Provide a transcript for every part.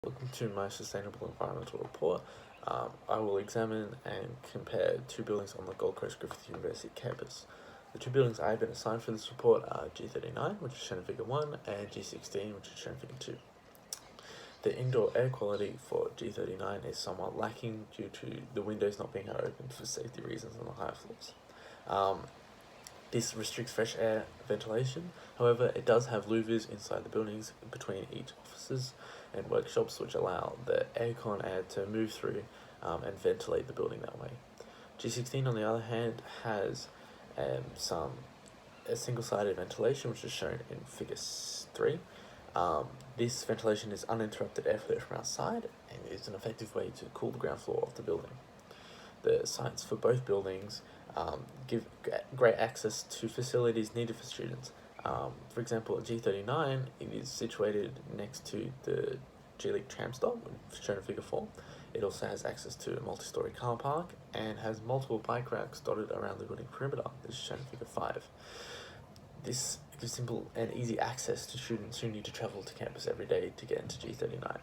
Welcome to my Sustainable Environmental Report. I will examine and compare two buildings on the Gold Coast Griffith University campus. The two buildings I have been assigned for this report are G39, which is shown in Figure 1, and G16, which is shown in Figure 2. The indoor air quality for G39 is somewhat lacking due to the windows not being open for safety reasons on the higher floors. This restricts fresh air ventilation. However, it does have louvers inside the buildings between each offices and workshops, which allow the aircon air to move through and ventilate the building that way. G16, on the other hand, has a single-sided ventilation, which is shown in Figure 3. This ventilation is uninterrupted airflow from outside and is an effective way to cool the ground floor of the building. The sites for both buildings give great access to facilities needed for students. For example, at G39, it is situated next to the G-League tram stop, shown in Figure 4. It also has access to a multi-storey car park and has multiple bike racks dotted around the building perimeter, this is shown in Figure 5. This gives simple and easy access to students who need to travel to campus every day to get into G39.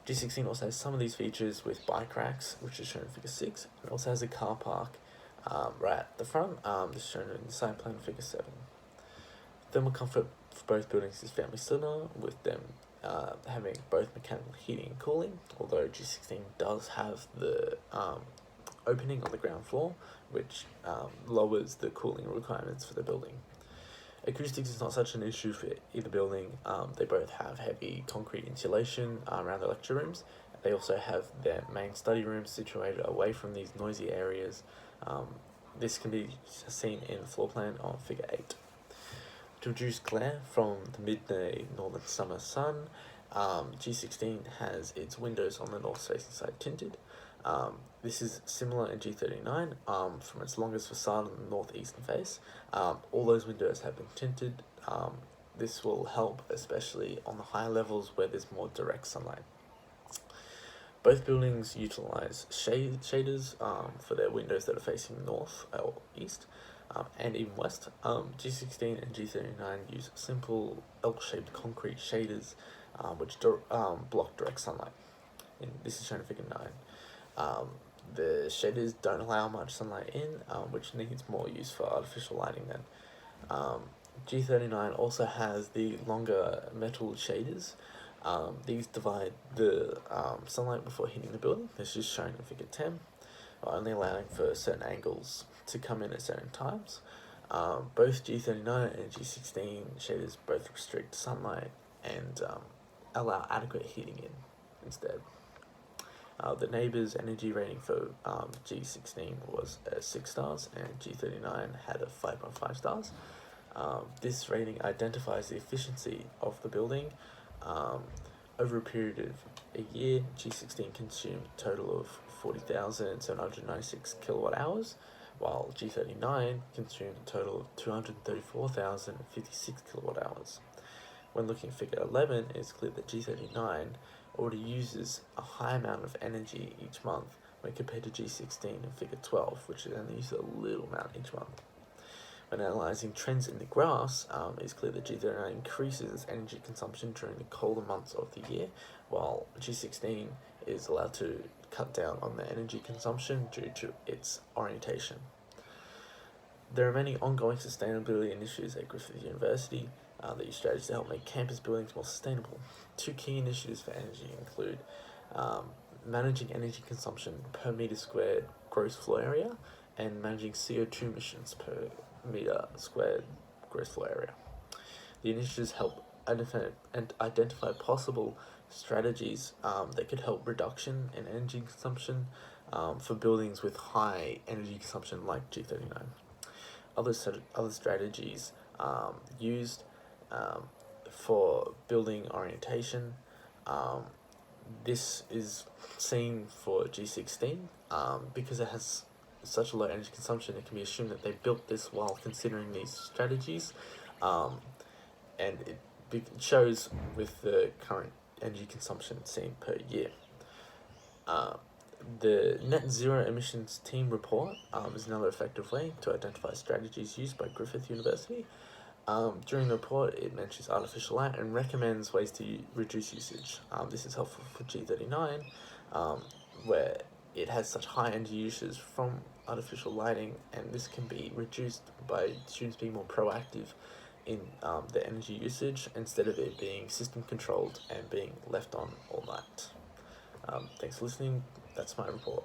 G16 also has some of these features with bike racks, which is shown in Figure 6. It also has a car park right at the front, this is shown in the side plan in Figure 7. Thermal comfort for both buildings is fairly similar, with them having both mechanical heating and cooling, although G16 does have the opening on the ground floor, which lowers the cooling requirements for the building. Acoustics is not such an issue for either building. They both have heavy concrete insulation around the lecture rooms. They also have their main study rooms situated away from these noisy areas. This can be seen in the floor plan on Figure 8. To reduce glare from the midday northern summer sun, G16 has its windows on the north-facing side tinted. This is similar in G39 from its longest facade on the northeastern face. All those windows have been tinted. This will help especially on the higher levels where there's more direct sunlight. Both buildings utilize shaders for their windows that are facing north or east and even west. G16 and G39 use simple L-shaped concrete shaders which block direct sunlight. And this is shown in Figure 9. The shaders don't allow much sunlight in, which needs more use for artificial lighting then. G39 also has the longer metal shaders. These divide the sunlight before hitting the building. This is shown in Figure 10, only allowing for certain angles to come in at certain times. Both G39 and G16 shaders both restrict sunlight and allow adequate heating in instead. The neighbours' energy rating for G16 was 6 stars and G39 had a 5.5 stars. This rating identifies the efficiency of the building. Over a period of a year, G16 consumed a total of 40,796 kilowatt hours, while G39 consumed a total of 234,056 kilowatt hours. When looking at Figure 11, it's clear that G39 already uses a high amount of energy each month when compared to G16 in Figure 12, which only uses a little amount each month. When analysing trends in the graphs, it's clear that G39 increases its energy consumption during the colder months of the year, while G16 is allowed to cut down on the energy consumption due to its orientation. There are many ongoing sustainability initiatives at Griffith University that use strategies to help make campus buildings more sustainable. Two key initiatives for energy include managing energy consumption per metre squared gross floor area and managing CO2 emissions per metre squared gross floor area. The initiatives help identify possible strategies that could help reduction in energy consumption for buildings with high energy consumption like G39. Other strategies used for building orientation. This is seen for G16 because it has such a low energy consumption. It can be assumed that they built this while considering these strategies, and it shows with the current energy consumption seen per year. The Net Zero Emissions Team report is another effective way to identify strategies used by Griffith University. During the report, it mentions artificial light and recommends ways to reduce usage. This is helpful for G39, where it has such high energy uses from artificial lighting, and this can be reduced by students being more proactive in their energy usage instead of it being system controlled and being left on all night. Thanks for listening. That's my report.